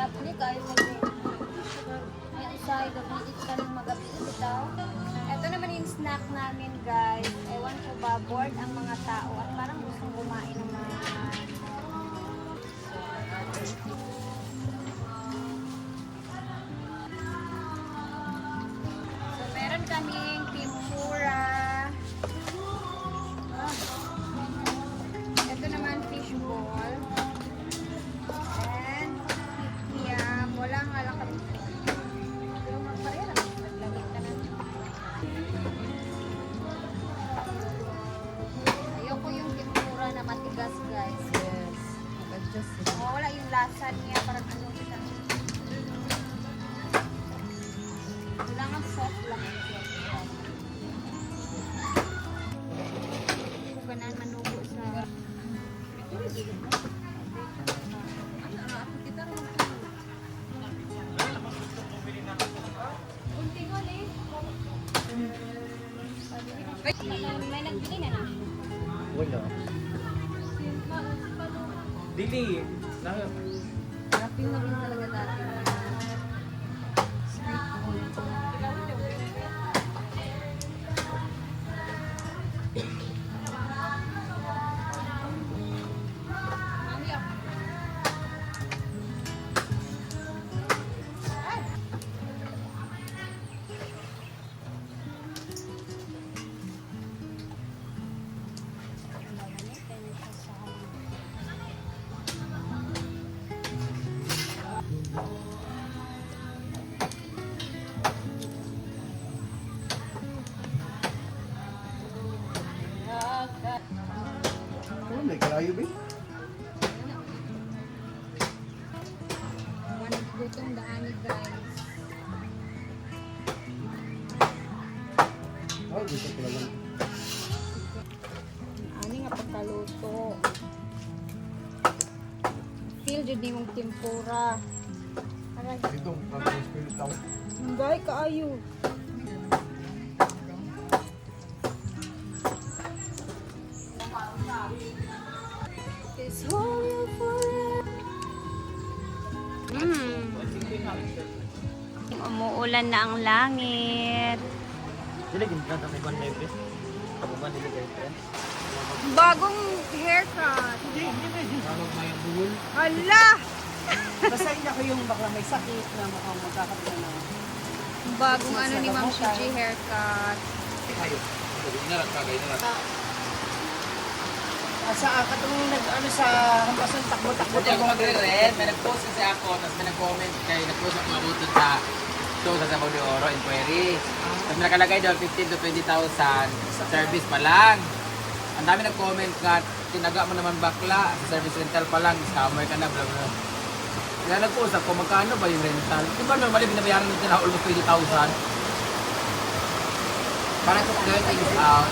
Ni kayo mo din. May usay, gabiit ka ng magabiit bitaw. Ito naman yung snack namin guys. Ewan ko ba, bored ang mga tao at parang gustong kumain ng mga so meron kaming tempura. Ito naman fish ball. And yam. Wala nga lang kami. Pero magpareha lang. Naglamit ka na. Ayoko yung tempura na matigas guys. Yes. Mag-adjust sila. Wala yung lasa niya. Parang ano kita. Kailangan soft lang. Hindi ko ganaan manubo sa... May nagbili na na. Wala. Dili. Rapping na rin talaga dati. Oh, may kalayo ba? Gutong daani guys. Oh, gusto ko lang. Ani nga pagkaluto. Feel jud ni mong tempura. Aray, Ito, ang spirit lang. gay kaayo. It's all forever. Umuulan na ang langit. Dili, ginaganda may ban live eh. Kabugan dili kayo friends. Bagong haircut. Tawag mo yung buhol. Hala! Basahin ako yung bakla may sakit na mukhang magkakaroon na. Bagong ano ni Ma'am Shiji haircut. Ayo. Inarat ka, inarat. Sa katong nag-ano sa hampasan takbo-takbo. Hindi ako magre-red, may nag-post kasi ako, tapos may nag-comment kay nag-post ako mabuton sa show sa Sabaw de Oro Inquiry. Tapos may nakalagay daw 15 to 20,000 service pa lang. Ang dami nag-comment nga, tinaga mo naman bakla, sa service rental pa lang, scammer ka na, blah blah. Kaya nag-post ako, magkano ba yung rental? Di ba normally binabayaran natin na almost 20,000? Para to clear things out.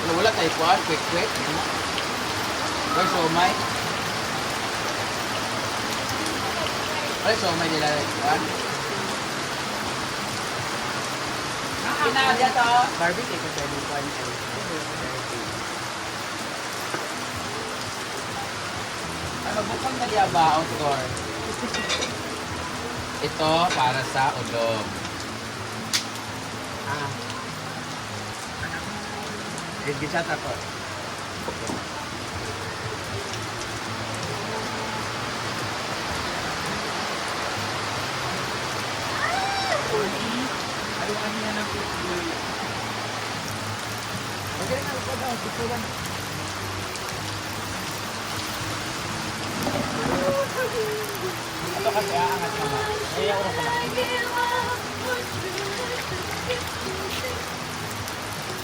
Wala tayo kuhan, quick. Where's Omay? Where's Omay nila kuhan? Pinadya to. Barbie, take a pwede kuhan. Ay, magbukang na diya ba, outdoor? Ito para sa udong. Gisat ako. Ayukan niya ng picture. Magaling ako daw, picture. Ito kasi aangat naman. Kaya ako pala.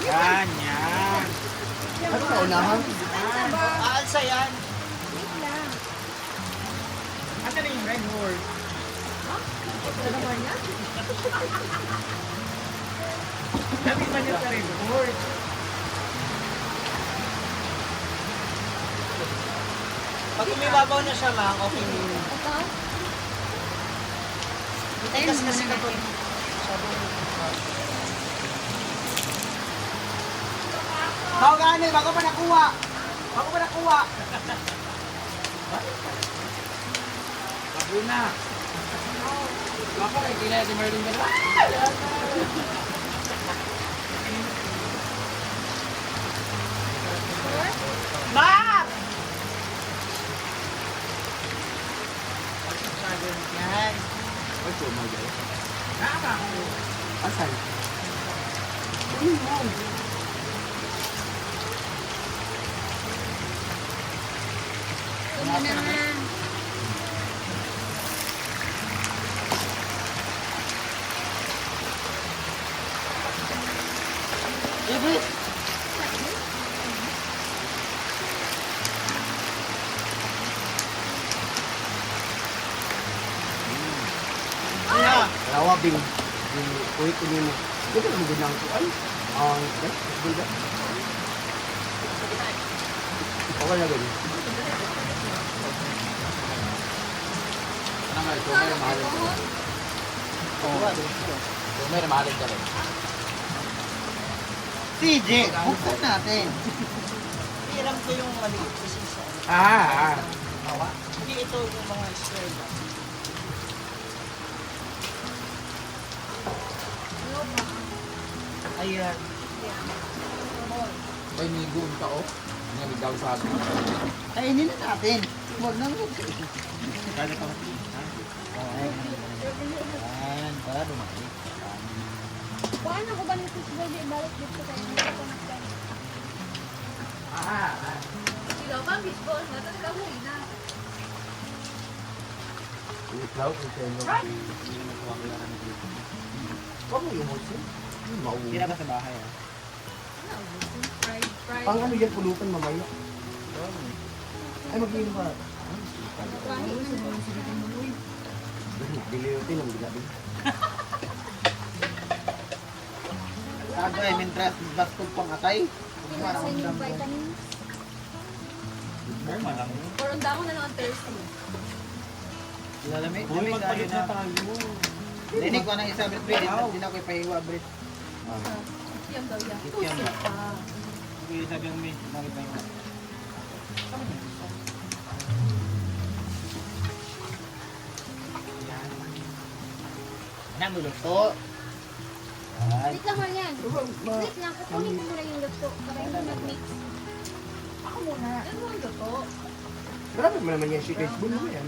Ganyan. Ano na unahan? Aalsa yan. Wait lang. Ano na yung red horse? Ito naman niya? Sabi ba niya sa red horse? Pag umibabaw na siya, ma'am, okay na yun. Ito? Ay, kasi kapag Bago gani, bago pa nakuha. Laguna. Baka may kilala si Marlon ba? Mark! Yan. Ay, sumagay. Tama. Asan? Ito na nga. Ibig! Rawa bing kuy ko nimo. Dito na mo gunang kuan. Ang bulga. Wala gani. Ano nga, tumay mahalin ka rin. Tumay mahalin ka rin. CJ, buksan natin. Hiram ko yung maliit kasi sa tawa. Hindi ito yung mga square ba? Ayan. Ay, nigun ka oh. Hindi daw sabi. Kainin na natin. Huwag nang huwag. Kada pa natin. Ayan, para dumali. Kuhaan ako ba nito si Baby? Balik dito kayo. Hindi ko na. Sila ba? Baseball. Mata sila huli na. Ikaw, ikaw mo. Huwag mo yung motion. Hindi na ba sa bahay ah? Fried. Pang ano yan, pulutan mamaya. Ay, mag-inom ka. Kahit na. Diliyotin ang ginabi. Sabi ay mintras bastog pangatay. Pinasan yung vitamins. Parang dako na lang ang Thursday. Lalamig. Uy, magpalit na tayo. Dinig ko nang isa Brit Brit. Hindi na ako ipahiwa Brit. Yan daw yan. Yan ba? Hindi sabi ang may nakita yung Namuluto. Ay. Wait lang mo yan. Wait lang. Kukunin ko muna yung luto. Para hindi mag-mix. Ako muna. Yan mo ang luto. Marami mo naman yan si Facebook mo yan.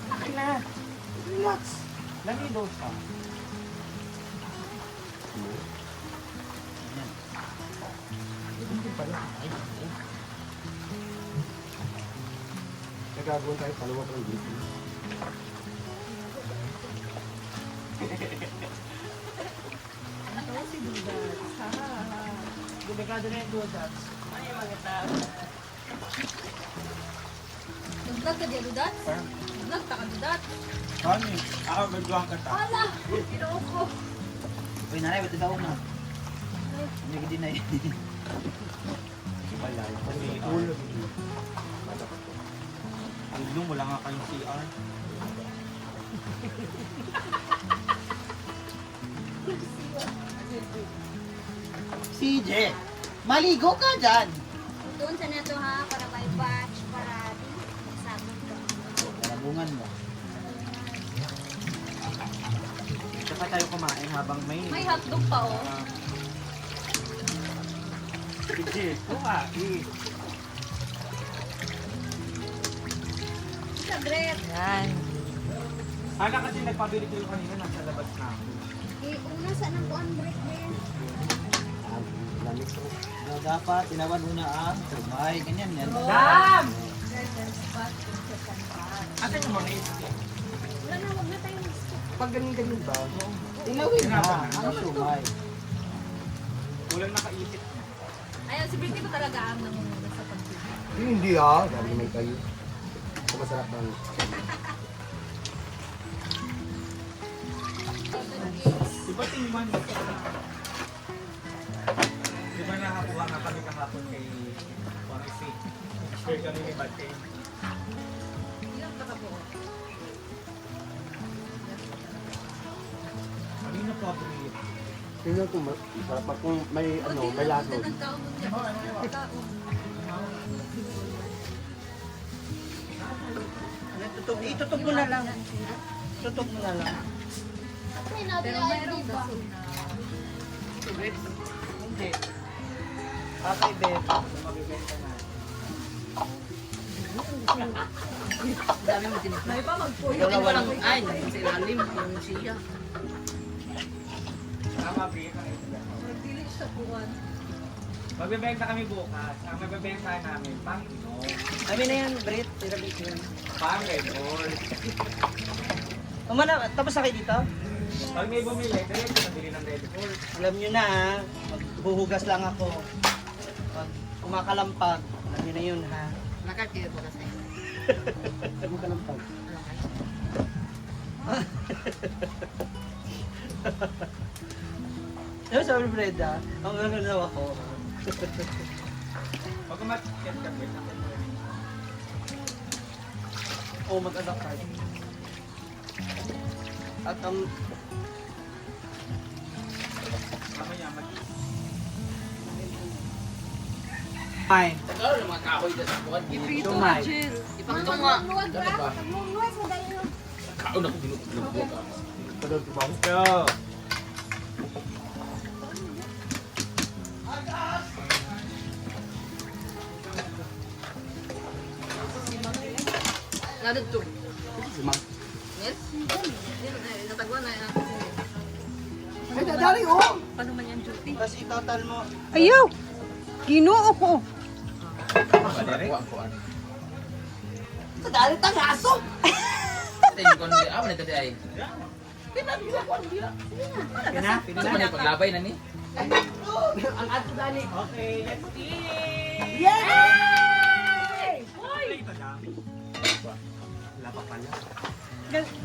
Akin na. Relax. Lamido siya. Hindi pala. Nagagawin tayo palawa pa ng dito. Ito si Dudas. Delikado na yung Dudas. Ay, mga tao. Nag-vlog ka dyan, Dudat? Nag-vlog ka, Dudat? Ano eh? Ako magduwang ka ta. Hala! Pinuo ko. Uy, nanay, ba't daw na? Hindi ko din na yun. Wala. Kasi ulo. Ang wala nga kayong CR. CJ, maligo ka dyan. Doon sa neto ha, para may batch, para di magsabog ka. Karabungan mo. Saka tayo kumain habang may... May hotdog pa oh. Sige, kumain. Sa bread. Hala kasi nagpabili kayo kanina, nasa labas na ako. Una saan ang kuan bread din? Lamig ko. Dapat, tinawan una ang tumay. Ganyan yan. Dam! Spot. Asan yung mga ito? Wala na, wag na tayo mag-skip. Pag ganun ba? Tilawin na ang tumay. Walang nakaisip. Ayun, si Britney ko talaga ang namumula sa pag-ibig. Hindi ah. Dami may kayo. Ito masarap ng... Di ba tingman? Di ba nakakuha nga kami kahapon kay Juan Share kami ni Bad Kay. Ilang kakabuo? Kanina pa ako rin. Tingnan ko, masarap pa kung may ano, may laso. Nagkaon mo niya. Nagkaon. Itutog mo na lang. Tutog mo na lang. May nabi ba? Hindi. Okay, Beb. Dami mo din. May pa magpuyo. Wala, wala. Ay, sa ilalim. Yung siya. Tama, Bri. Magbebenta kami bukas. Ang magbebenta namin, pang-inom. Kami na yan, Brit. Tirabit yun. Pang-Red Bull. Umana, tapos na kayo dito? Pag may bumili, diretso nabili ng Red Bull. Alam nyo na, maghuhugas lang ako. Pag kumakalampag, alam nyo na yun, ha? Nakakita ko kasi. Ano ka lang pag? Ano sabi ni Brenda? Ang ano daw ako. Pag umat-get ka, wait ako. O mag-anak card. At Mamaya, Ay, Siguro yung mga kahoy dyan sa buwan. Iprito Tumay. na, Jill. Mga Ipagtunga. magluwag Ano ba? ra. Magluwag sa dali no. Kaon ako binubog ka. Padol ko ba? go! Nadad to. Si Mag. Yes? Natagwan na yan. Ay, dadali oh! Paano man yan duty? tapos itotal mo. Ayaw! Ginoo ko! Kuhaan, kuhaan. Dali tangaso! Tingin ko na ah, manito di ay. Pina? Ito man yung paglabay na ni. Ang ato dali. Okay, let's eat! Yay! Ito na. Wala pa pala.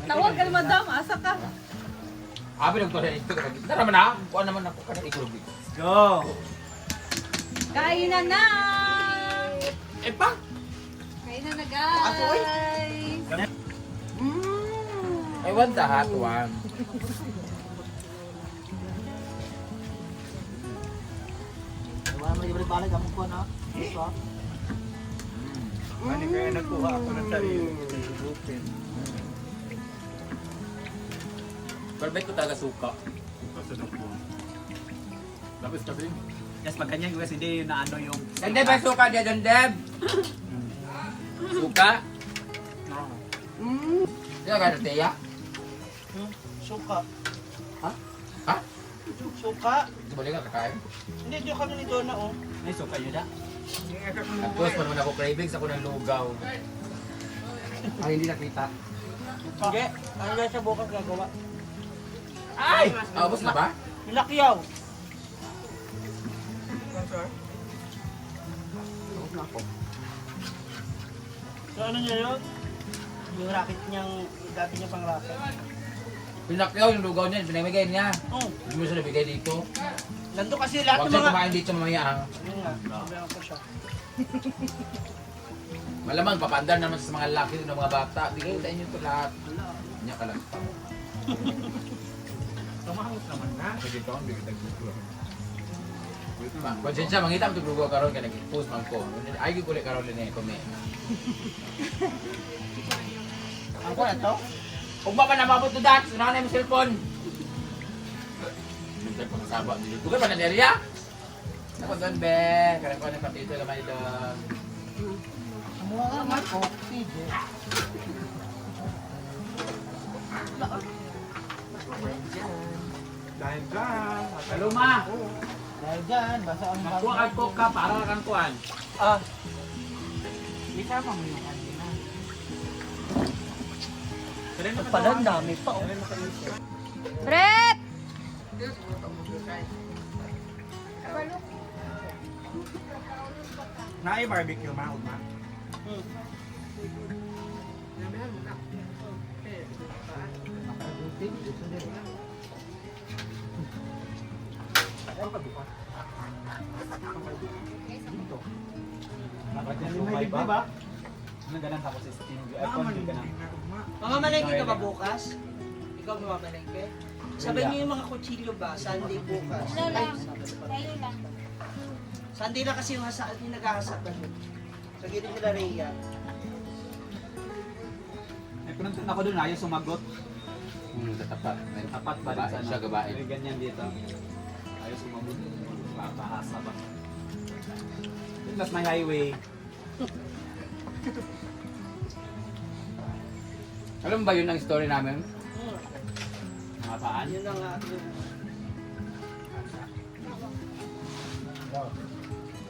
Tawag ka madam, asa ka? Abi nang tuloy ito. Tara man na. Kuhaan naman ako kanang ikulubig. Go! Kain na na! Eh pa! Kain na na guys! I want the hot one. Wala mo libre balik ako po, no? Ito. Ano kaya nakuha ako ng sarili? Open. Perfect ko talaga suka. Tapos kasi, yes, pag ganyan kasi hindi yun na ano yung... Dendeb ay suka dia Dendeb. Suka? Di ka gano'n tiya? Suka. Ha? Suka. Di ba ka kakain? Hindi, diyo kami ni Donna, oh. May suka yun na. Tapos pa naman ako cravings ako ng lugaw. Ang hindi nakita. Sige, ano na siya bukas gagawa? Ay! Ubus na ba? Milakyaw. Huwag na ako. So ano niya yun? Yung racket niyang, dati niya pang racket. Pinakyaw yung lugaw niya, pinamigay niya. Oh, Hindi mo siya nabigay dito. nandun kasi lahat Huwag ng siya mga... kumain dito mamaya ah. Yun nga, sabihan ko siya. Malamang papandar naman sa mga laki ng mga bata. Bigay tayo nyo ito lahat. Niya ka lang. Tumahos naman na. Kasi ito, hindi kita gusto. Konsensya, mangita mo ito lugaw karon ka nag-post man ko. Ay, kulit karon din eh, kumi. Ang ko na to? Huwag ba na mabot to that? Sunahan na yung cellphone. Minsan pa kasaba. Huwag ba na nerya? Ako doon, be. Karang ko ng kapito gamay doon. Amuha ka naman ko, CJ. Dahil dyan. Kaluma! Dahil dyan, basta ang Makuha kang coke ka para kang kuhan. Ah. Isama mo yung kanina. Pala, ang dami pa, oh. Brett! Na-barbecue, mahod ma. May libre ba? Ano ganun tapos steam? Aircon din ganun. Mamamalengke ka ba bukas? Ikaw mamamalengke? Sabi niyo yung mga kutsilyo ba? Sunday bukas. Ano lang? Sabado pa. Tayo lang. Sunday lang kasi yung naghahasap na siya. Sa gilid nila Rhea. Nagpunta ako doon, ayaw sumagot. Tatapat. Tapat ba rin Babae sa siya, gabae. May ganyan dito. Ayaw sumagot. Mapahasa ba? Plus may highway. Alam ba yun ang story namin? Mga paan. Yun na nga. Yun.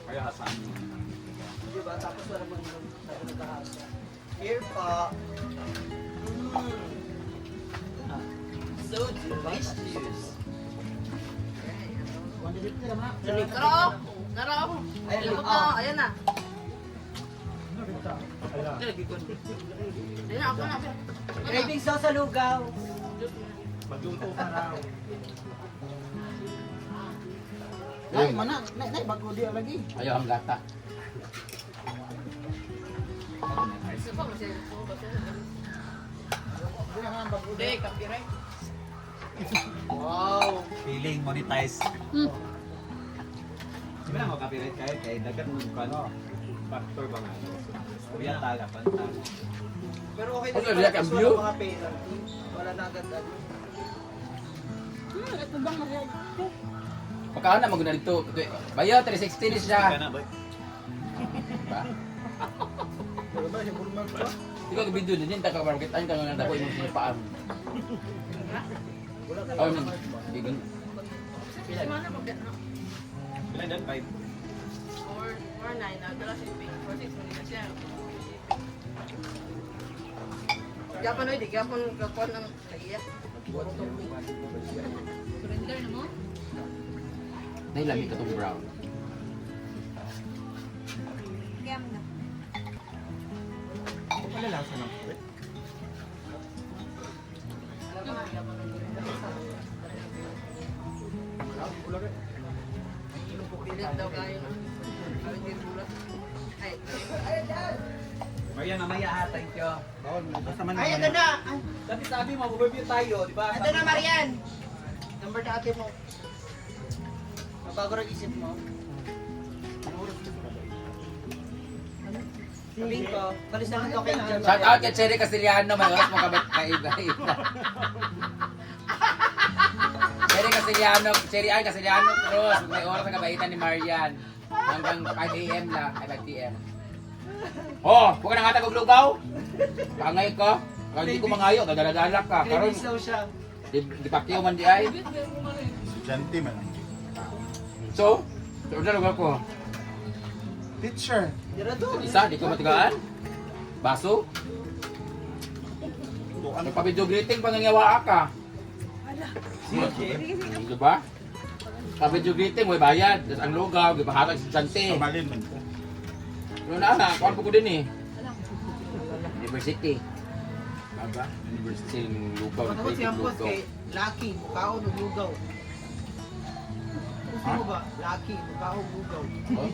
Kaya hasaan mo. Diba? Tapos wala mo nagkahasa. Here pa. So delicious. Naro! Naro! Ayan Ayan na. na. Ayan na. Ayan na, ako na. Cravings daw sa lugaw. Magluto ka raw. Ay, mana. Nay, bago di lagi. Ayaw ang gata. Hindi, copyright. Wow. Feeling monetize. Sige lang, copyright kayo kay dagat mo ano. Factor ba nga? Kuya taga, pantag. Pero okay Ano, din liyak ang kasi view? wala mga penalty. Wala na agad ano. Pagkaan na maguna dito. Bayo, 360 ni siya. Ka na, boy. Ba? Ikaw ka video din, taka ka market ayun ka nga dako imong sinipaan. Oh, nang bigun. Mana mo na? Bilang dan 5. 4, 9, nagdala si Pink. 4, 6, manila siya. Gapon oy, di gapon gapon ng kaiya. Surrender na mo? Nailami ka tong brown. Gam na. Ano pala lasa ng puwet? Pilit daw kayo no. Kami din bulat. Ay, Maria, mamaya ha, thank you. Basta man Ay, ito na. Ay, Dati sabi mo, mag-review tayo, di ba? ito na, Marian. Number na ate mo. Bago rin isip mo. Sabihin ko, balis na ito kay Jan. Shout out kay Cherry Castillano, may oras mo kabat kaiba-iba. Cherry Castillano, Cherry Ann Castillano Cruz, may oras na kabaitan ni Marian. Hanggang 5 AM lang, ay 5 PM. Oh, huwag ka nangatag og lugaw. Kangay ka. Kung hindi ko mangayo, gadala-dala ka. Karon, Cravings daw siya. di pakyaw man di ay. Estudyante man. So, order lugar ko. Teacher. Dira doon. Isa, di ko matigaan. Baso. Tuan. Nagpa-video greeting pag nangyawaa ka. Di ba? Pa-video greeting, may bayad. Tapos ang lugaw, gipahatag sa estudyante. Kamalin man ko. Ano na, kuhan ko din eh. University. Aba, university. Kasi lugaw, Ano siya nagpa-video boss lugaw. kay Lucky, mukhaon ng lugaw. Gusto mo ba? Lucky, mukhaon ng lugaw. Oh?